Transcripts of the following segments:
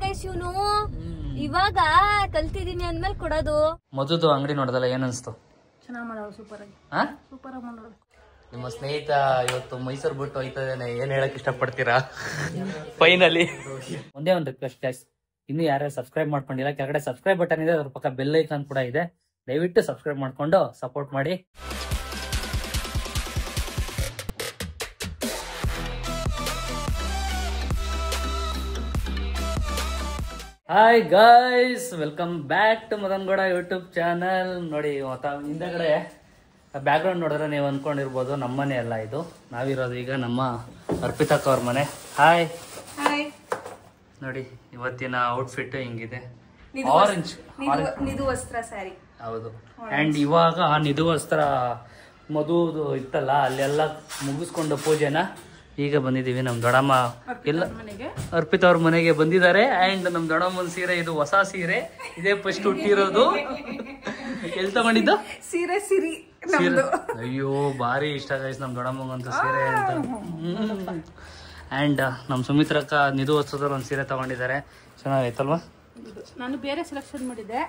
Guys ಇವನು. ಇವಾಗ ಕಲ್ತಿದೀನಿ ಅಂದ್ಮೇಲೆ ಕೊಡೋದು. ಮದುದು ಅಂಗಡಿ ನೋಡಿದಲ್ಲ ಏನ್ ಅನ್ಸ್ತು? ಚೆನ್ನಾಗ್ ಮಾಡೋದು, ಸೂಪರ್ ಆಗಿ ಸೂಪರ್ ಆಗಿ ಮಾಡೋದು. ನಿಮ್ಮ ಸ್ನೇಹಿತ ಇವತ್ತು ಮೈಸೂರು ಬಿಟ್ಟು ಹೋಯ್ತದೇನೆ, ಏನ್ ಹೇಳಕ್ ಇಷ್ಟಪಡ್ತೀರಾ? ಫೈನಲಿ ಒಂದೇ ಒಂದು ರಿಕ್ವೆಸ್ಟ್ ಗೈಸ್, ಇನ್ನು ಯಾರ್ಯಾರು ಸಬ್ಸ್ಕ್ರೈಬ್ ಮಾಡ್ಕೊಂಡಿಲ್ಲ, ಕೆಳಗಡೆ ಸಬ್ಸ್ಕ್ರೈಬ್ ಬಟನ್ ಇದೆ, ಅದ್ರ ಪಕ್ಕ ಬೆಲ್ ಐಕಾನ್ ಕೂಡ ಇದೆ. ದಯವಿಟ್ಟು ಸಬ್ಸ್ಕ್ರೈಬ್ ಮಾಡ್ಕೊಂಡು ಸಪೋರ್ಟ್ ಮಾಡಿ. Hi guys, welcome back to Madan Gowda YouTube channel. ನೋಡಿ ಹಿಂದೆಗಡೆ ಬ್ಯಾಕ್ ಗ್ರೌಂಡ್ ನೋಡಿದ್ರೆ ನೀವು ಅನ್ಕೊಂಡಿರ್ಬೋದು ನಮ್ಮನೆ ಅಲ್ಲ, ಇದು ನಾವಿರೋದು ಈಗ ನಮ್ಮ ಅರ್ಪಿತಕ್ಕ ಅವ್ರ ಮನೆ. ಹಾಯ್ ನೋಡಿ, ಇವತ್ತಿನ ಔಟ್ಫಿಟ್ ಹಿಂಗಿದೆ, ಆರೆಂಜ್ ನಿದು ವಸ್ತ್ರ ಸ್ಯಾರಿ. ಹೌದು. ಅಂಡ್ ಇವಾಗ ನಿದು ವಸ್ತ್ರ ಮದುದು ಇತ್ತಲ್ಲ, ಅಲ್ಲೆಲ್ಲ ಮುಗಿಸ್ಕೊಂಡು ಪೂಜೆನ ಈಗ ಬಂದಿದೀವಿ ನಮ್ ದೊಡ್ಡಮ್ಮ ಎಲ್ಲ ಅರ್ಪಿತ ಅವ್ರ ಮನೆಗೆ ಬಂದಿದ್ದಾರೆ. ಅಂಡ್ ನಮ್ ದೊಡ್ಡಮ್ಮನ ಸೀರೆ, ಇದು ಹೊಸ ಸೀರೆ, ಇದೇ ಫಸ್ಟ್ ಹುಟ್ಟಿರೋದು. ಎಲ್ಲಿ ತಗೊಂಡಿದ್ದು ಸೀರೆ? ಸಿರಿ. ಅಯ್ಯೋ ಭಾರಿ ಇಷ್ಟ ಗೈಸ್ ನಮ್ ದೊಡ್ಡಮ್ಮಂಗಂತೂ ಸೀರೆ ಅಂತ. ಅಂಡ್ ನಮ್ ಸುಮಿತ್ರಕ್ಕ ನಿದು ವಸ್ತ್ರದಲ್ಲಿ ಒಂದ್ ಸೀರೆ ತಗೊಂಡಿದ್ದಾರೆ, ಚೆನ್ನಾಗೈತಲ್ವಾ? ನಾನು ಬೇರೆ ಸೆಲೆಕ್ಷನ್ ಮಾಡಿದ್ದೆ,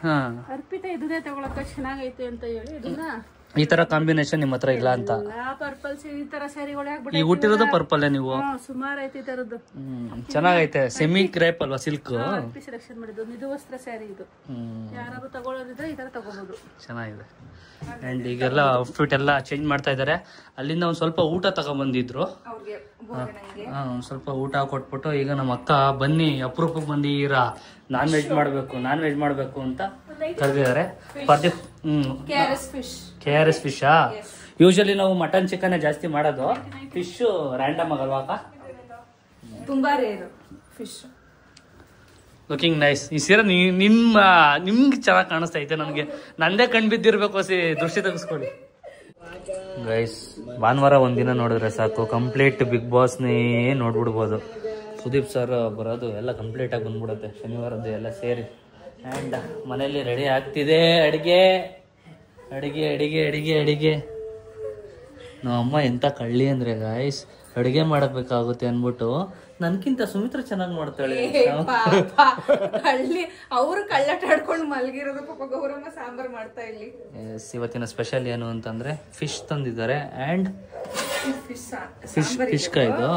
ಅರ್ಪಿತ ಇದನ್ನೇ ತಗೊಳಕ ಚೆನ್ನಾಗೈತೆ ಅಂತ ಹೇಳಿ ಇದನ್ನ. ಈ ತರ ಕಾಂಬಿನೇಷನ್ ನಿಮ್ ಹತ್ರ ಇಲ್ಲ ಅಂತ. ಪರ್ಪಲ್ ಈ ತರ ಸ್ಯಾರಿಗಳು ಈಗ ಹುಟ್ಟಿರೋದು ಪರ್ಪಲ್ ನೀವು? ಸುಮಾರು ಐತಿ ತರದ್ದು. ಚೆನ್ನಾಗೈತೆ, ಸೆಮಿ ಕ್ರೇಪ್ ಅಲ್ವಾ, ಸಿಲ್ಕ್ ಸೆಲೆಕ್ಷನ್ ಮಾಡಿದ್ದು. ನಿದು ವಸ್ತ್ರ ಸ್ಯಾರಿ ಇದು. ಯಾರಾದ್ರೂ ತಗೊಳ್ಳೋದಿದ್ರೆ ಈ ತರ ತಗೋಬಹುದು, ಚೆನ್ನಾಗಿದೆ. ಅಂಡ್ ಈಗೆಲ್ಲ ಔಟ್ಫಿಟ್ ಎಲ್ಲ ಚೇಂಜ್ ಮಾಡ್ತಾ ಇದಾರೆ. ಅಲ್ಲಿಂದ ಒಂದ್ ಸ್ವಲ್ಪ ಊಟ ತಗೊಂಡ್ಬಂದಿದ್ರು, ಒಂದ್ ಸ್ವಲ್ಪ ಊಟ ಕೊಟ್ಬಿಟ್ಟು ಈಗ ನಮ್ಮ ಅಕ್ಕ ಬನ್ನಿ ಅಪರೂಪಕ್ಕೆ ಬಂದಿರ ನಾನ್ ವೆಜ್ ಮಾಡ್ಬೇಕು ಅಂತ ಕರೆದಿದ್ದಾರೆ. KRS fish. ಯೂಶಲಿ ನಾವು ಮಟನ್ ಚಿಕನ್ ಜಾಸ್ತಿ ಮಾಡೋದು, ಫಿಶ್ ರ್ಯಾಂಡಮ್ ಆಗಲ್ವಾ ಅಕ್ಕ? ತುಂಬಾ ರೇರು ಫಿಶ್. Looking nice. ಈ ಸೀರೆ ನಿಮ್ಗೆ ಚೆನ್ನಾಗಿ ಕಾಣಿಸ್ತಾ ಐತೆ, ನನ್ಗೆ ನಂದೇ ಕಣ್ ಬಿದ್ದಿರ್ಬೇಕು. ದೃಷ್ಟಿ ತೆಗೆಸ್ಕೊಳ್ಳಿ ಗೈಸ್. ಭಾನುವಾರ ಒಂದಿನ ನೋಡಿದ್ರೆ ಸಾಕು, ಕಂಪ್ಲೀಟ್ ಬಿಗ್ ಬಾಸ್ನೇ ನೋಡ್ಬಿಡ್ಬೋದು. ಸುದೀಪ್ ಸರ್ ಬರೋದು ಎಲ್ಲ ಕಂಪ್ಲೀಟ್ ಆಗಿ ಬಂದ್ಬಿಡುತ್ತೆ ಶನಿವಾರದ್ದು ಎಲ್ಲ ಸೇರಿ. ಅಂಡ್ ಮನೇಲಿ ರೆಡಿ ಆಗ್ತಿದೆ ಅಡಿಗೆ. ನಮ್ಮ ಅಮ್ಮ ಎಂತ ಕಳ್ಳಿ ಅಂದ್ರೆ ಗೈಸ್, ಅಡಿಗೆ ಮಾಡಬೇಕಾಗುತ್ತೆ ಅನ್ಬಿಟ್ಟು ನನ್ಕಿಂತ ಸುಮಿತ್ರ ಚೆನ್ನಾಗಿ ಮಾಡ್ತಾಳೆ. ಅವರು ಕಳ್ಳಟಾಡ್ಕೊಂಡು ಮಲಗಿರೋದು, ಪಾಪ ಗೌರಮ್ಮ ಸಾಂಬಾರ್ ಮಾಡ್ತಾ ಇಲ್ಲಿ. ಇವತ್ತಿನ ಸ್ಪೆಷಲ್ ಏನು ಅಂತಂದ್ರೆ ಫಿಶ್ ತಂದಿದ್ದಾರೆ. ಅಂಡ್ ಫಿಶ್ ಇದು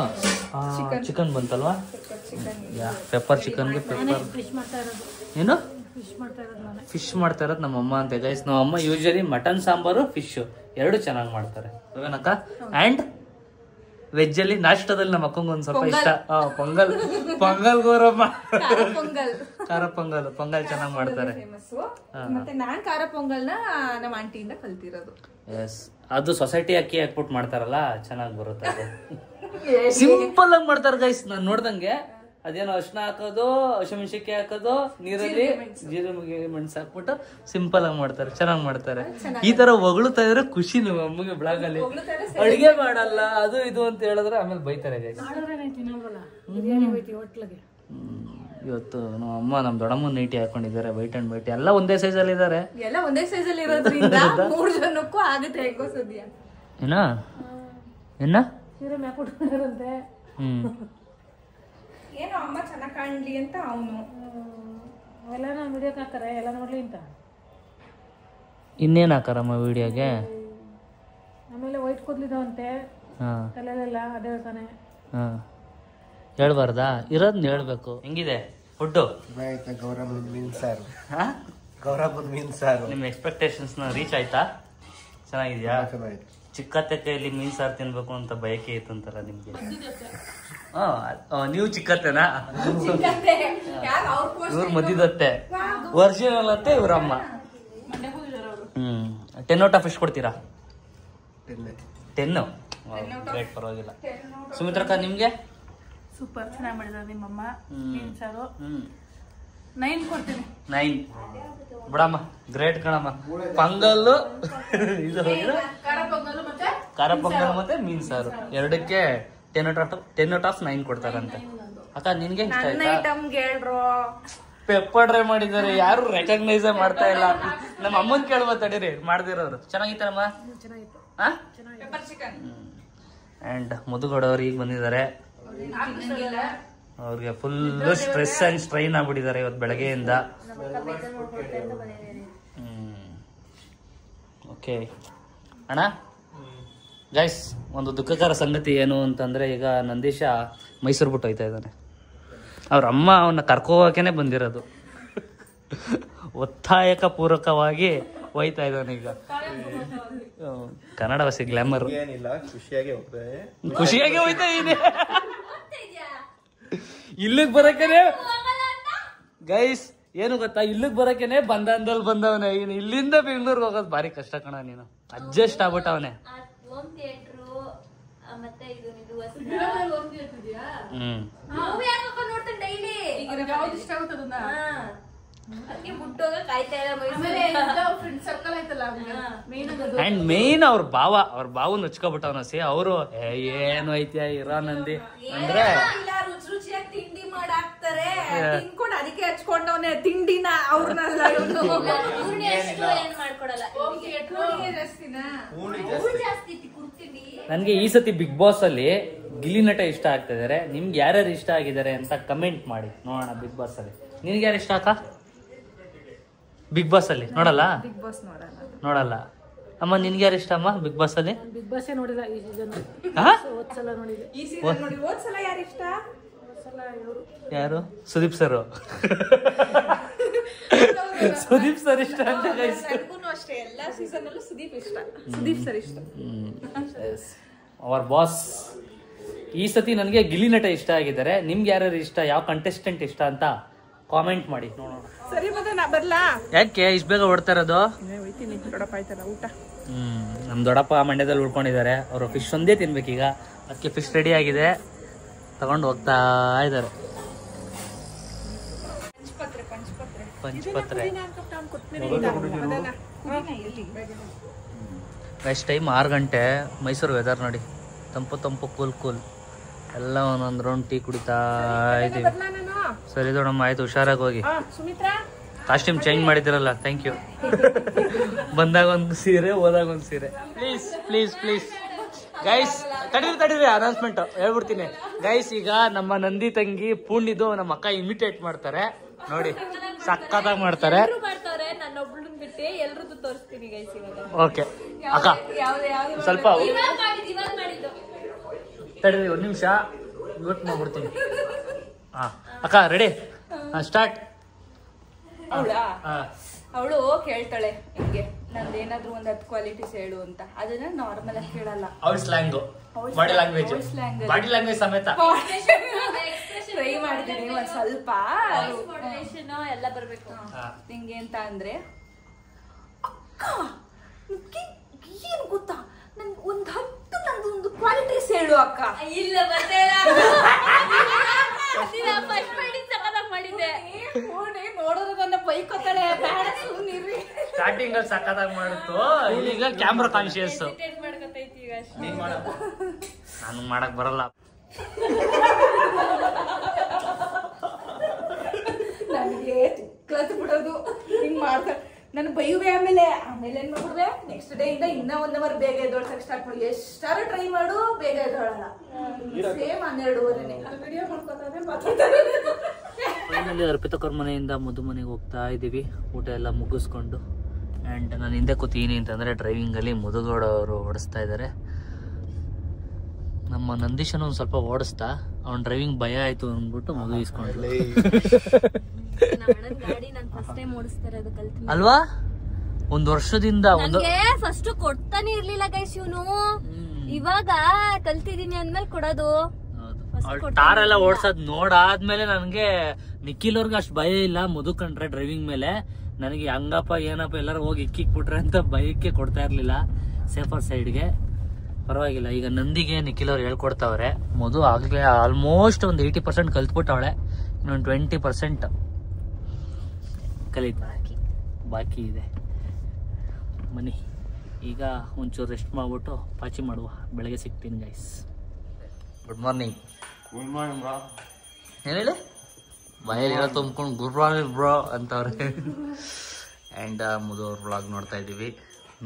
ಚಿಕನ್ ಬಂತಲ್ವಾ? ಪೆಪ್ಪರ್ ಚಿಕನ್ಗೆ ಪೆಪ್ಪರ್ ಏನು ಫಿಶ್ ಮಾಡ್ತಾ ಇರೋದು ನಮ್ಮಮ್ಮ ಅಂತ ಗೈಸ್. ನಮ್ಮಮ್ಮ ಯೂಶಲಿ ಮಟನ್ ಸಾಂಬಾರು ಫಿಶ್ ಎರಡು ಚೆನ್ನಾಗಿ ಮಾಡ್ತಾರೆ ಅವೇನಕ್ಕ. ಅಂಡ್ ವೆಜ್ ಅಲ್ಲಿ ನಾಷ್ಟದಲ್ಲಿ ನಮ್ಮ ಅಕ್ಕಂಗ ಒಂದ್ ಸ್ವಲ್ಪ ಇಷ್ಟ ಪೊಂಗಲ್ ಗೌರಮ್ಮ, ಖಾರ ಪೊಂಗಲ್ ಚೆನ್ನಾಗಿ ಮಾಡ್ತಾರೆ. ಮತ್ತೆ ನಾನ್ ಖಾರ ಪೊಂಗಲ್ನ ನಮ್ಮ ಆಂಟಿಯಿಂದ ಕಲ್ತಿರೋದು. ಎಸ್, ಅದು ಸೊಸೈಟಿ ಅಕ್ಕಿ ಹಾಕ್ಬಿಟ್ಟು ಮಾಡ್ತಾರಲ್ಲ, ಚೆನ್ನಾಗಿ ಬರುತ್ತೆ. ಸಿಂಪಲ್ ಆಗಿ ಮಾಡ್ತಾರೆ ಗೈಸ್. ನಾನ್ ನೋಡ್ದಂಗೆ ಅದೇನೋ ಅರ್ಶಿನ ಹಾಕೋದು, ಹಸಿಮೆಣಸಿನ್ಕಾಯಿ ಹಾಕೋದು, ನೀರಲ್ಲಿ ಜೀರಿಗೆ ಮೆಣಸು ಹಾಕ್ಬಿಟ್ಟು ಸಿಂಪಲ್ ಆಗಿ ಮಾಡ್ತಾರೆ, ಚೆನ್ನಾಗಿ ಮಾಡ್ತಾರೆ. ಈ ತರ ಹೊಗಳುತ್ತಾ ಇದ್ರೆ ಖುಷಿ ನಮ್ಮ ಅಮ್ಮಗೆ ಬ್ಲಾಗ್ ಅಲ್ಲಿ. ಅಡಿಗೆ ಮಾಡಲ್ಲ ಅದು ಇದು ಅಂತ ಹೇಳಿದ್ರೆ ಆಮೇಲೆ ಬೈತಾರೆ ಗೈಸ್. ಇವತ್ತು ನಮ್ಮ ಅಮ್ಮ ನಮ್ಮ ದೊಡ್ಡಮ್ಮ ನೈಟಿ ಹಾಕೊಂಡಿದ್ದಾರೆ, ವೈಟ್ ಅಂಡ್ ವೈಟ್, ಎಲ್ಲ ಒಂದೇ ಸೈಜ್ ಅಲ್ಲಿ ಇದಾರೆ. ಎಲ್ಲ ಒಂದೇ ಸೈಜ್ ಅಲ್ಲಿ ಇರೋದ್ರಿಂದ 3 ಜನಕ್ಕೂ ಆಗುತ್ತೆ ಹೇಗೋ ಸದ್ಯ. ಏನ ಸೀರೆ ಮ್ಯಾಪುಟ್ಕೊಂಡಿರಂತೆ. ಏನೋ ಅಮ್ಮ ಚೆನ್ನಾಗಿ ಕಾಣ್ಲಿ ಅಂತ ಅವನು ಎಲ್ಲ ವಿಡಿಯೋಕ್ಕೆ ಹಾಕ್ತಾರೆ, ಎಲ್ಲ ನೋಡ್ಲಿ ಅಂತ. ಇನ್ನೇನು ಹಾಕಾರಮ್ಮ ವಿಡಿಯೋಗೆ? ಆಮೇಲೆ ವೈಟ್ ಕೂದಲಿದಾವಂತೆ ತಲೆಲೆಲ್ಲ, ಅದೇ ತಾನೆ. ಹೇಳ್ಬಾರ್ದಾ? ಇರೋದ್ನ ಹೇಳ್ಬೇಕು. ಹೆಂಗಿದೆ ಫುಡ್ಡು? ಗೌರಮ್ಮನ ಮೀನ್ ಸಾರು. ನಿಮ್ಮ ಎಕ್ಸ್ಪೆಕ್ಟೇಷನ್ಸ್ ರೀಚ್ ಆಯ್ತಾ? ಚೆನ್ನಾಗಿದ್ಯಾ? ಚಿಕ್ಕತ್ತೆ ಕೈಯಲ್ಲಿ ಮೀನ್ ಸಾರು ತಿನ್ಬೇಕು ಅಂತ ಬಯಕೆ ಇತ್ತಂತಲ್ಲ ನಿಮ್ಗೆ? ನೀವು ಚಿಕ್ಕತ್ತೆನಾ? ಇವ್ರ ಮದ್ದಿದತ್ತೆ, ಒರಿಜಿನಲ್ ಅತ್ತೆ ಇವ್ರಮ್ಮ. 10 ಔಟ್ ಆಫ್ ಎಷ್ಟು ಕೊಡ್ತೀರಾ? 10. ಗ್ರೇಟ್, ಪರವಾಗಿಲ್ಲ. ಸುಮಿತ್ರಕ್ಕ ನಿಮ್ಗೆ? ಸೂಪರ್, ಚೆನ್ನಾಗಿ ಮಾಡಿದಾರೆ ನಿಮ್ಮಮ್ಮ ಮೀನ್ ಸಾರು. 9 ಕೊಡ್ತೀನಿ. 9 ಬಿಡಮ್ಮ, ಗ್ರೇಟ್ ಕಣಮ್ಮ. ಪೊಂಗಲ್ಲು, ಇದು ಖಾರ ಪೊಂಗಲ್ ಮತ್ತೆ ಮೀನ್ ಸಾರು ಎರಡಕ್ಕೆ 10 ಔಟ್ ಆಫ್ 9 ಕೊಡ್ತಾರಂತೆ. ಅಕ್ಕ ನಿನ್ಗೆ ಇಷ್ಟ ಆಯ್ತಾ? ಪೆಪ್ಪರ್ ಡ್ರೈ ಮಾಡಿದ್ದಾರೆ, ಯಾರು ರೆಕಗ್ನೈಸ್ ಮಾಡ್ತಾ ಇಲ್ಲ. ನಮ್ಮ ಅಮ್ಮನ್ ಕೇಳ್ಬೋದು ತಡೀರಿ, ಮಾಡ್ದಿರೋರು. ಚೆನ್ನಾಗಿತ್ತಮ್ಮ? ಅಂಡ್ ಮುದುಗೌಡವ್ರು ಈಗ ಬಂದಿದ್ದಾರೆ. ಅವ್ರಿಗೆ ಫುಲ್ ಸ್ಟ್ರೆಸ್ ಅಂಡ್ ಸ್ಟ್ರೈನ್ ಆಗ್ಬಿಟ್ಟಿದ್ದಾರೆ ಇವತ್ತು ಬೆಳಗ್ಗೆಯಿಂದ. ಓಕೆ ಅಣ್ಣ ಗೈಸ್, ಒಂದು ದುಃಖಕರ ಸಂಗತಿ ಏನು ಅಂತಂದರೆ, ಈಗ ನಂದೀಶ ಮೈಸೂರು ಬಿಟ್ಟು ಹೋಯ್ತಾ ಇದ್ದಾನೆ. ಅವ್ರ ಅಮ್ಮ ಅವನ್ನ ಕರ್ಕೋವಾಗೇ ಬಂದಿರೋದು, ಒತ್ತಾಯಕ ಪೂರ್ವಕವಾಗಿ ಹೋಯ್ತಾ ಇದ್ದಾನೆ. ಈಗ ಕನ್ನಡ ಭಾಷೆ ಗ್ಲಾಮರ್, ಖುಷಿಯಾಗಿ ಹೋಯ್ತಾ ಇದೆ. ಇಲ್ಲಿಗೆ ಬರಕೇನೆ ಗೈಸ್, ಏನು ಗೊತ್ತಾ, ಇಲ್ಲಿಗೆ ಬರಕೇನೆ ಬಂದಲ್ಲಿ ಬಂದವನೇ. ಇಲ್ಲಿಂದ ಬೆಂಗಳೂರಿಗೆ ಹೋಗೋದು ಭಾರಿ ಕಷ್ಟ ಕಣ. ನೀನು ಅಡ್ಜಸ್ಟ್ ಆಗ್ಬಿಟ್ಟವನೇ. ಅಂಡ್ ಮೇನ್ ಅವ್ರ ಬಾವು ನಚ್ಕೊಬಿಟ್ಟವನ ಸಿ. ಅವರು ಏನು ಐತಿಯ ಇರೋ ನಂದಿ ಅಂದ್ರೆ ತಿಂಡಿ ಮಾಡಾಕ್ತಾರೆ, ತಿನ್ಕೊಂಡು ಅದಕ್ಕೆ ಹಚ್ಕೊಂಡವನೆ ತಿಂಡಿನ ಅವ್ರನ್ನೆಲ್ಲ ನನ್ಗೆ ಈ ಸತಿ ಬಿಗ್ ಬಾಸ್ ಅಲ್ಲಿ ಗಿಲ್ಲಿ ನಟ ಇಷ್ಟ ಆಗ್ತಾ ಇದಾರೆ. ನಿಮ್ಗೆ ಯಾರ್ಯಾರು ಇಷ್ಟ ಆಗಿದ್ದಾರೆ ಅಂತ ಕಮೆಂಟ್ ಮಾಡಿ ನೋಡೋಣ. ಬಿಗ್ ಬಾಸ್ ಅಲ್ಲಿ ನಿನ್ಗೆ ಯಾರು ಇಷ್ಟ ಅಕ್ಕ? ಬಿಗ್ ಬಾಸ್ ಅಲ್ಲಿ ನೋಡಲ್ಲ? ನೋಡಲ್ಲ ಅಮ್ಮ. ನಿನ್ಗೆ ಯಾರು ಇಷ್ಟ ಅಮ್ಮ ಬಿಗ್ ಬಾಸ್ ಅಲ್ಲಿ? ಬಿಗ್ ಬಾಸ್ ನೋಡಿಲ್ಲ ಈ ಸೀಸನ್. ಯಾರು? ಸುದೀಪ್ ಸರ್. ಸುದೀಪ್ ಸರ್ ಇಷ್ಟ ಅಂತ ಅಷ್ಟೇ. ಎಲ್ಲಾ ಸೀಸನ್ ಅಲ್ಲೂ ಸುದೀಪ್ ಇಷ್ಟ. ಸುದೀಪ್ ಸರ್ ಇಷ್ಟ. ಅವರ್ ಬಾಸ್. ಈ ಸತಿ ನನಗೆ ಗಿಲ್ಲಿ ನಟ ಇಷ್ಟ ಆಗಿದ್ದಾರೆ. ನಿಮ್ಗೆ ಯಾರ್ಯಾರು ಇಷ್ಟ, ಯಾವ ಕಂಟೆಸ್ಟೆಂಟ್ ಇಷ್ಟ ಅಂತ ಕಾಮೆಂಟ್ ಮಾಡಿ ನೋಡೋಣ. ಸರಿ ಮತ್ತೆ ನಾ ಬರ್ಲಾ? ಯಾಕೆ ಇಷ್ಟು ಬೇಗ ಓಡ್ತಾ ಇರೋದು? ದೊಡ್ಡಪ್ಪ ಆಯ್ತಲ್ಲ ಊಟ. ನಮ್ ದೊಡ್ಡಪ್ಪ ಮಂಡ್ಯದಲ್ಲಿ ಉಳ್ಕೊಂಡಿದ್ದಾರೆ. ಅವರು ಫಿಶ್ ಒಂದೇ ತಿನ್ಬೇಕೀಗ. ಅದಕ್ಕೆ ಫಿಶ್ ರೆಡಿ ಆಗಿದೆ, ತಗೊಂಡು ಹೋಗ್ತಾ ಇದ್ದಾರೆ. ಪಂಚಪತ್ರೆ ನೆಕ್ಸ್ಟ್ ಟೈಮ್ 6 ಗಂಟೆ ಮೈಸೂರು ವೆದರ್ ನೋಡಿ, ತಂಪು ತಂಪು ಕೂಲ್ ಕೂಲ್. ಎಲ್ಲ ಒಂದೊಂದು ರೌಂಡ್ ಟೀ ಕುಡಿತಾ ಇದ್ದೀವಿ. ಸರಿ ದೊಡ್ಡಮ್ಮ, ಆಯ್ತು, ಹುಷಾರಾಗಿ ಹೋಗಿ. ಕಾಸ್ಟ್ಯೂಮ್ ಚೇಂಜ್ ಮಾಡಿದಿರಲ್ಲ, ಥ್ಯಾಂಕ್ ಯು. ಬಂದಾಗ ಒಂದು ಸೀರೆ, ಹೋದಾಗ ಒಂದು ಸೀರೆ. ಪ್ಲೀಸ್ ಪ್ಲೀಸ್ ಪ್ಲೀಸ್ ಗೈಸ್, ತಡೀರಿ ಅನೌನ್ಸ್ಮೆಂಟ್ ಹೇಳ್ಬಿಡ್ತೀನಿ ಗೈಸ್. ಈಗ ನಮ್ಮ ನಂದಿ ತಂಗಿ ಪೂರ್ಣಿದು ನಮ್ಮ ಅಕ್ಕ ಇಮಿಟೇಟ್ ಮಾಡ್ತಾರೆ ನೋಡಿ, ಸಕ್ಕತ್ತಾಗಿ ಮಾಡ್ತಾರೆ. ಓಕೆ ಅಕ್ಕ, ಸ್ವಲ್ಪ ತಡೀರಿ ಒಂದು ನಿಮಿಷ, ಮ್ಯೂಟ್ ಮಾಡ್ಬಿಡ್ತೀನಿ. ಹಾ ಅಕ್ಕ, ರೆಡಿ, ಸ್ಟಾರ್ಟ್. ಅವಳು ಕೇಳ್ತಾಳೆ ಹಿಂಗೆ, ನಂದೇನಾದ್ರೂ ಒಂದ್ 10 ಕ್ವಾಲಿಟೀಸ್ ಹೇಳು ಅಂತ. ಅದನ್ನ ನಾರ್ಮಲ್ ಆಗಿ ಕೇಳಲ್ಲ, ಅವಳ slang, body language, body language ಸಮೇತ ಟ್ರೈ ಮಾಡಿದೀನಿ ಒಂದ್ ಸ್ವಲ್ಪ. ಎಲ್ಲ ಬರ್ಬೇಕು ನಿಂಗೆ ಅಂತ ಅಂದ್ರೆ, ಅಕ್ಕ ಏನ್ ಗೊತ್ತಾ, ನನ್ ಒಂದ್ 10 ನಂದೊಂದು ಕ್ವಾಲಿಟೀಸ್ ಹೇಳು ಅಕ್ಕ. ಇಲ್ಲ ಮಾಡಿದ್ದೆ ನೋಡೋದು ನನ್ನ ಬೈಕೋತಾಳೆ. ಸ್ಟಾರ್ಟಿಂಗ್ ಅಲ್ಲಿ ಸಕ್ಕತ್ತಾಗಿ ಮಾಡಿತ್ತು, ಈಗ ಕ್ಯಾಮ್ರಾ ಕಾನ್ಶಿಯಸ್. ನಾನು ಮಾಡಕ್ ಬರಲ್ಲ. ನನಗೆ ಕ್ಲತ್ ಬಿಡೋದು ಹಿಂಗ್ ಮಾಡ್ತಾರೆ. ನಾನು ಬೈಯುವೆ, ಆಮೇಲೆ ಏನ್ ಮಾಡ್ಬಿಡ್ವೆ, ನೆಕ್ಸ್ಟ್ ಡೇ ಇಂದ ಇನ್ನ 1 ಅವರ್ ಬೇಗ ಎದ್ದೋಳ್ಸಕ್ ಸ್ಟಾರ್ಟ್ ಮಾಡಿ. ಎಷ್ಟಾರು ಟ್ರೈ ಮಾಡು, ಬೇಗ ಎದ್ದೋಳಲ್ಲ. ಸೇಮ್ 12:30ನೇ ವಿಡಿಯೋ ಮಾಡ್ಕೊತಾರೆ, ಮಾತಾಡ್ತಾರೆ. ಫೈನಲಿ ಅರ್ಪಿತಕರ್ ಮನೆಯಿಂದ ಮಧು ಮನೆಗೆ ಹೋಗ್ತಾ ಇದ್ದೀವಿ, ಊಟ ಎಲ್ಲ ಮುಗಿಸ್ಕೊಂಡು. ಆ್ಯಂಡ್ ನಾನು ಹಿಂದೆ ಕೂತೀನಿ ಅಂತಂದರೆ ಡ್ರೈವಿಂಗಲ್ಲಿ ಮಧುಗೌಡ ಅವರು ಓಡಿಸ್ತಾ ಇದ್ದಾರೆ. ನಮ್ಮ ನಂದೀಶನ ಒಂದು ಸ್ವಲ್ಪ ಓಡಿಸ್ತಾ, ಅವ್ನ ಡ್ರೈವಿಂಗ್ ಭಯ ಆಯಿತು ಅಂದ್ಬಿಟ್ಟು ಮಧು ಇಸ್ಕೊಂಡ್ರು. ಅಲ್ವಾ? 1 ವರ್ಷದಿಂದ ಫಸ್ಟ್ ಕೊಡ್ತಾನೆ ಇರ್ಲಿಲ್ಲ ಗೈಸ್ ಇವನು. ಇವಾಗ ಕಲ್ತಿದೀನಿ ಅಂದ್ಮೇಲೆ ಕೊಡೋದು. ಟಾರ್ ಎಲ್ಲ ಓಡ್ಸೋದ್ ನೋಡಾದ್ಮೇಲೆ ನನಗೆ ನಿಖಿಲ್ ಅವ್ರಿಗೆ ಅಷ್ಟು ಭಯ ಇಲ್ಲ. ಮಧು ಕಂಡ್ರೆ ಡ್ರೈವಿಂಗ್ ಮೇಲೆ ನನಗೆ ಹಂಗಪ್ಪ ಏನಪ್ಪ ಎಲ್ಲರೂ ಹೋಗಿ ಇಕ್ಕಿಕ್ಬಿಟ್ರೆ ಅಂತ ಭಯಕ್ಕೆ ಕೊಡ್ತಾ ಇರ್ಲಿಲ್ಲ. ಸೇಫರ್ ಸೈಡ್ಗೆ ಪರವಾಗಿಲ್ಲ. ಈಗ ನಂದಿಗೆ ನಿಖಿಲ್ ಅವ್ರು ಹೇಳ್ಕೊಡ್ತಾವ್ರೆ. ಮಧು ಆಗ್ಲೇ ಆಲ್ಮೋಸ್ಟ್ ಒಂದು 80% ಕಲ್ತ್ಬಿಟ್ಟವಳೆ, ಇನ್ನೊಂದು 20% ಬಾಕಿ ಇದೆ. ಬನ್ನಿ ಈಗ ಒಂಚೂರು ರೆಸ್ಟ್ ಮಾಡ್ಬಿಟ್ಟು ಪಾಚಿ ಮಾಡುವ. ಬೆಳಗ್ಗೆ ಸಿಗ್ತೀನಿ guys. Good morning. Good morning bro. ಏನು ಹೇಳಿ, ಬಾಯಲ್ಲಿ ತುಂಬ್ಕೊಂಡು ಗುಡ್ ಮಾರ್ನಿಂಗ್ ಬ್ರೋ ಅಂತವ್ರೆ. ಆ್ಯಂಡ್ ಮಧು ಅವ್ರ ವ್ಲಾಗ್ ನೋಡ್ತಾ ಇದ್ದೀವಿ.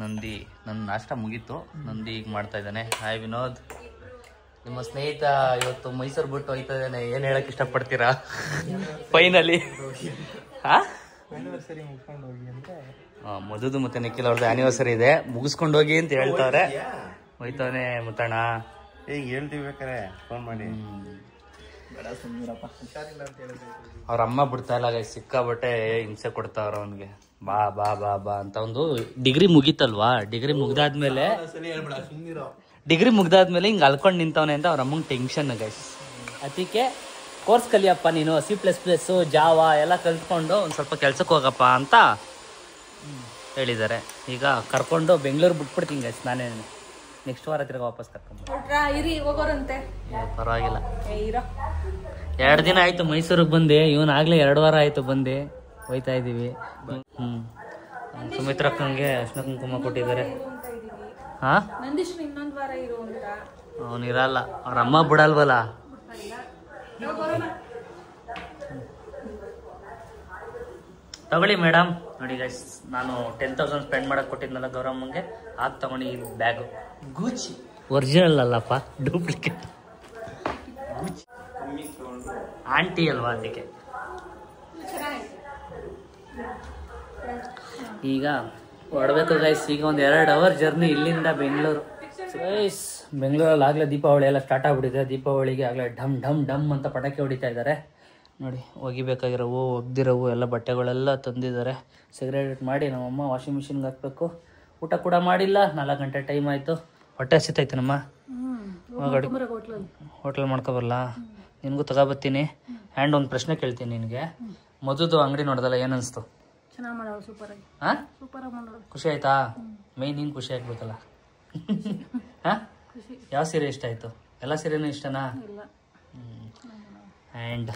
ನಂದಿ ನನ್ನ ನಾಷ್ಟ ಮುಗೀತು, ನಂದಿ ಈಗ ಮಾಡ್ತಾ ಇದ್ದಾನೆ. ಹಾಯ್ ವಿನೋದ್. ನಿಮ್ಮ ಸ್ನೇಹಿತ ಇವತ್ತು ಮೈಸೂರು ಬಿಟ್ಟು ಹೋಯ್ತದೇನೆ, ಏನ್ ಹೇಳಕ್ ಇಷ್ಟಪಡ್ತೀರಾ ಫೈನಲಿ? ಮಧುದು ಮತ್ತೆ ನಿಖಿಲ್ ಅವ್ರದ್ದು ಆನಿವರ್ಸರಿ ಇದೆ, ಮುಗಿಸ್ಕೊಂಡು ಹೋಗಿ ಅಂತ ಹೇಳ್ತಾವ್ರೆ. ಹೋಯ್ತವನೆ ಮುತ್ತಣ್ಣ, ಹೇಳ್ತೀವಿ ಬೇಕಾರೆ ಫೋನ್ ಮಾಡಿ. ಅವ್ರ ಅಮ್ಮ ಬಿಡ್ತಾ ಇಲ್ಲ, ಸಿಕ್ಕಾಬಟ್ಟೆ ಹಿಂಸೆ ಕೊಡ್ತಾವ್ರ ಅವನ್ಗೆ. ಬಾ ಬಾ ಬಾ ಬಾ ಅಂತ. ಒಂದು ಡಿಗ್ರಿ ಮುಗೀತಲ್ವಾ, ಡಿಗ್ರಿ ಮುಗ್ದಾದ್ಮೇಲೆ ಹಿಂಗ್ ಅಲ್ಕೊಂಡ್ ನಿಂತವನೆ ಅಂತ ಅವ್ರ ಅಮ್ಮಂಗೆ ಟೆನ್ಷನ್ ಗೈಸ್. ಅದಕ್ಕೆ ಕೋರ್ಸ್ ಕಲಿಯಪ್ಪ ನೀನು, C++, ಜಾವಾ ಎಲ್ಲ ಕಲ್ತ್ಕೊಂಡು ಒಂದ್ ಸ್ವಲ್ಪ ಕೆಲ್ಸಕ್ಕೆ ಹೋಗಪ್ಪ ಅಂತ ಹೇಳಿದ್ದಾರೆ. ಈಗ ಕರ್ಕೊಂಡು ಬೆಂಗಳೂರು ಬಿಟ್ಬಿಡ್ತೀನಿ ಗೈಸ್. ನಾನೇ ನೆಕ್ಸ್ಟ್ ವಾರ ತಿರ್ಗ ವಾಪಸ್ ಕರ್ಕೊಂಡು ಹೋಗೋರಂತೆ. ಪರವಾಗಿಲ್ಲ, 2 ದಿನ ಆಯ್ತು ಮೈಸೂರಿಗೆ ಬಂದೆ. ಇವನ್ ಆಗ್ಲೇ 2 ವಾರ ಆಯ್ತು ಬಂದೆ. ಹೋಯ್ತಾ ಇದೀವಿ. ಸುಮಿತ್ರಕ್ಕಂಗೆ ಅರ್ಶಿನ ಕುಂಕುಮ ಕೊಟ್ಟಿದ್ದಾರೆ. ಹಾ, ಇನ್ನೊಂದ್ ವಾರ ಇರು ಅಂತ. ಅವನಿರಲ್ಲ, ಅವ್ರ ಅಮ್ಮ ಬಿಡಲ್ವಲ್ಲ. ತಗೊಳ್ಳಿ ಮೇಡಮ್. ನೋಡಿ ಗೈಸ್, ನಾನು 10,000 ಸ್ಪೆಂಡ್ ಮಾಡಕ್ ಕೊಟ್ಟಿದ್ನಲ್ಲ ಗೌರಮ್ಮಂಗೆ, ಆಗ ತಗೊಂಡು ಈ ಬ್ಯಾಗು. ಗೂಚಿ ಒರಿಜಿನಲ್ ಅಲ್ಲಪ್ಪ, ಡೂಪ್ಲಿಕೇಟ್. ಆಂಟಿ ಅಲ್ವಾ, ಅದಕ್ಕೆ. ಈಗ ಹೊರಡ್ಬೇಕು ಗೈಸ್. ಈಗ ಒಂದು 2 ಅವರ್ ಜರ್ನಿ ಇಲ್ಲಿಂದ ಬೆಂಗಳೂರು. ಗೈಸ್, ಬೆಂಗಳೂರಲ್ಲಿ ಆಗಲೇ ದೀಪಾವಳಿ ಎಲ್ಲ ಸ್ಟಾರ್ಟ್ ಆಗ್ಬಿಟ್ಟಿದೆ. ದೀಪಾವಳಿಗೆ ಆಗಲೇ ಢಮ್ ಢಮ್ ಢಮ್ ಅಂತ ಪಟಾಕಿ ಹೊಡಿತಾ ಇದ್ದಾರೆ. ನೋಡಿ, ಒಗಿಬೇಕಾಗಿರೋವು, ಒಗ್ದಿರೋವು ಎಲ್ಲ ಬಟ್ಟೆಗಳೆಲ್ಲ ತಂದಿದ್ದಾರೆ. ಸೆಗ್ರೇಟ್ ಮಾಡಿ ನಮ್ಮಮ್ಮ ವಾಷಿಂಗ್ ಮಿಷಿನ್ಗೆ ಹಾಕ್ಬೇಕು. ಊಟ ಕೂಡ ಮಾಡಿಲ್ಲ, 4 ಗಂಟೆ ಟೈಮ್ ಆಯಿತು. ಹೊಟ್ಟೆ ಹಸಿತೈತೆ ನಮ್ಮ ಹೋಟ್ಲ್ ಮಾಡ್ಕೊಬರಲ್ಲ. ನಿನಗೂ ತಗೋಬತ್ತೀನಿ. ಆ್ಯಂಡ್ ಒಂದು ಪ್ರಶ್ನೆ ಕೇಳ್ತೀನಿ ನಿನಗೆ. ಮಧುದು ಅಂಗಡಿ ನೋಡ್ದಲ್ಲ, ಏನನ್ನಿಸ್ತು? ಚೆನ್ನಾಗಿ ಮಾಡೋದು, ಸೂಪರ್ ಆಗಿ. ಹಾಂ, ಸೂಪರ್ ಆಗಿ ಮಾಡೋದು. ಖುಷಿ ಆಯ್ತಾ? ಮೇನ್ ನೀನು ಖುಷಿ ಆಗ್ಬೇಕಲ್ಲ. ಹಾಂ, ಯಾವ ಸೀರೆ ಇಷ್ಟ ಆಯಿತು? ಎಲ್ಲ ಸೀರೆನೂ ಇಷ್ಟನಾ? ಆ್ಯಂಡ್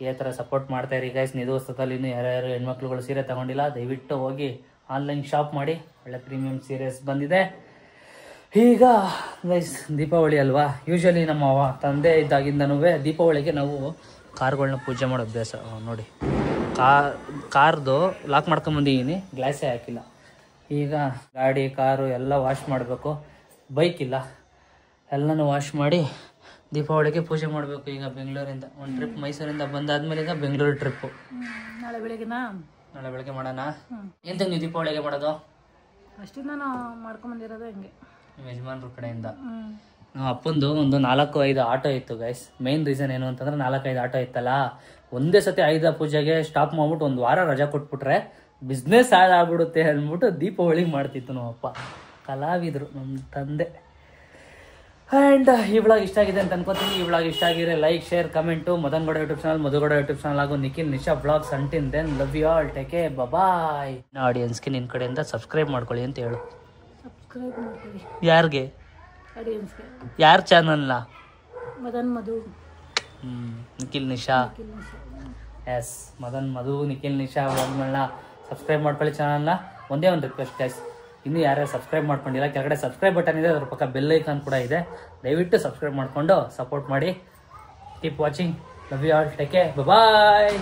ಇದೇ ಥರ ಸಪೋರ್ಟ್ ಮಾಡ್ತಾ ಇರಿ ಗೈಸ್. ನಿಧು ಹೊಸದಲ್ಲಿ ಇನ್ನೂ ಯಾರ್ಯಾರು ಹೆಣ್ಮಕ್ಳುಗಳು ಸೀರೆ ತಗೊಂಡಿಲ್ಲ, ದಯವಿಟ್ಟು ಹೋಗಿ ಆನ್ಲೈನ್ ಶಾಪ್ ಮಾಡಿ. ಒಳ್ಳೆ ಪ್ರೀಮಿಯಂ ಸೀರೆಸ್ ಬಂದಿದೆ. ಈಗ ಗೈಸ್, ದೀಪಾವಳಿ ಅಲ್ವಾ, ಯೂಶ್ವಲಿ ನಮ್ಮ ತಂದೆ ಇದ್ದಾಗಿಂದನೂ ದೀಪಾವಳಿಗೆ ನಾವು ಕಾರ್ಗಳನ್ನ ಪೂಜೆ ಮಾಡೋ ಅಭ್ಯಾಸ. ನೋಡಿ, ಕಾರ್ದು ಲಾಕ್ ಮಾಡ್ಕೊಂಬಂದಿದ್ದೀನಿ, ಗ್ಲಾಸೇ ಹಾಕಿಲ್ಲ. ಈಗ ಗಾಡಿ, ಕಾರು ಎಲ್ಲ ವಾಶ್ ಮಾಡಬೇಕು. ಬೈಕ್ ಇಲ್ಲ, ಎಲ್ಲನೂ ವಾಶ್ ಮಾಡಿ ದೀಪಾವಳಿಗೆ ಪೂಜೆ ಮಾಡಬೇಕು. ಈಗ ಬೆಂಗಳೂರಿಂದ ಒಂದು ಟ್ರಿಪ್, ಮೈಸೂರಿಂದ ಬಂದಾದ್ಮೇಲೆ ಈಗ ಬೆಂಗಳೂರು ಟ್ರಿಪ್ಪು. ನಾಳೆ ಬೆಳಗ್ಗೆ ಮಾಡೋಣ. ಎಂತ ನೀವು ದೀಪಾವಳಿಗೆ ಮಾಡೋದು? ಅಷ್ಟಿಂದ ನಾವು ಮಾಡ್ಕೊಂಬಂದಿರೋದು ಹೆಂಗೆ ನಿಮ್ಮ ಯಜಮಾನ್ರ ಕಡೆಯಿಂದ. ನಮ್ಮ ಅಪ್ಪಂದು ಒಂದು 4-5 ಆಟೋ ಇತ್ತು ಗೈಸ್. ಮೇನ್ ರೀಸನ್ ಏನು ಅಂತಂದ್ರೆ 4-5 ಆಟೋ ಇತ್ತಲ್ಲ, ಒಂದೇ ಸತಿ ಆಯುಧ ಪೂಜೆಗೆ ಸ್ಟಾಪ್ ಮಾಡ್ಬಿಟ್ಟು 1 ವಾರ ರಜಾ ಕೊಟ್ಬಿಟ್ರೆ ಬಿಸ್ನೆಸ್ ಹಾಳಾಗ್ಬಿಡುತ್ತೆ ಅಂದ್ಬಿಟ್ಟು ದೀಪಾವಳಿಗೆ ಮಾಡ್ತಿತ್ತು ನಮ್ಮಪ್ಪ. ಕಲಾವಿದರು ನಮ್ಮ ತಂದೆ. ಆ್ಯಂಡ್ ಈ ವ್ಲಾಗ್ ಇಷ್ಟ ಆಗಿದೆ ಅಂತ ಅನ್ಕೋತೀನಿ. ಈ ವ್ಲಾಗ್ ಇಷ್ಟ ಆಗಿದ್ರೆ like, share, comment. Madan Gowda YouTube channel, Madhu Gowda YouTube channel ಹಾಗೂ Nikhil Nisha vlogs. Until then, love you all, take care, ಬಾಯ್. ಆಡಿಯನ್ಸ್ಗೆ ನಿನ್ನ ಕಡೆಯಿಂದ ಸಬ್ಸ್ಕ್ರೈಬ್ ಮಾಡ್ಕೊಳ್ಳಿ ಅಂತ ಹೇಳು. ಸಬ್ಸ್ಕ್ರೈಬ್ ಮಾಡ್ತೀವಿ. ಯಾರಿಗೆ? ಆಡಿಯನ್ಸ್ಗೆ. ಯಾರ ಚಾನಲ್ನ? ಮದನ್ ಮಧು, ನಿಖಿಲ್ ನಿಶಾ. ಎಸ್, ಮದನ್ ಮಧು, ನಿಖಿಲ್ ನಿಶಾ ವ್ಲಾಗ್ಗಳನ್ನ ಸಬ್ಸ್ಕ್ರೈಬ್ ಮಾಡ್ಕೊಳ್ಳಿ ಚಾನಲ್ನ. ಒಂದೇ ಒಂದು ರಿಕ್ವೆಸ್ಟ್ ಗೈಸ್, ಇನ್ನೂ ಯಾರ್ಯಾರು ಸಬ್ಸ್ಕ್ರೈಬ್ ಮಾಡ್ಕೊಂಡಿಲ್ಲ, ಕೆಳಗಡೆ ಸಬ್ಸ್ಕ್ರೈಬ್ ಬಟನ್ ಇದೆ, ಅದ್ರ ಪಕ್ಕ ಬೆಲ್ ಐಕಾನ್ ಕೂಡ ಇದೆ. ದಯವಿಟ್ಟು ಸಬ್ಸ್ಕ್ರೈಬ್ ಮಾಡಿಕೊಂಡು ಸಪೋರ್ಟ್ ಮಾಡಿ. Keep watching. Love you all, take care, bye.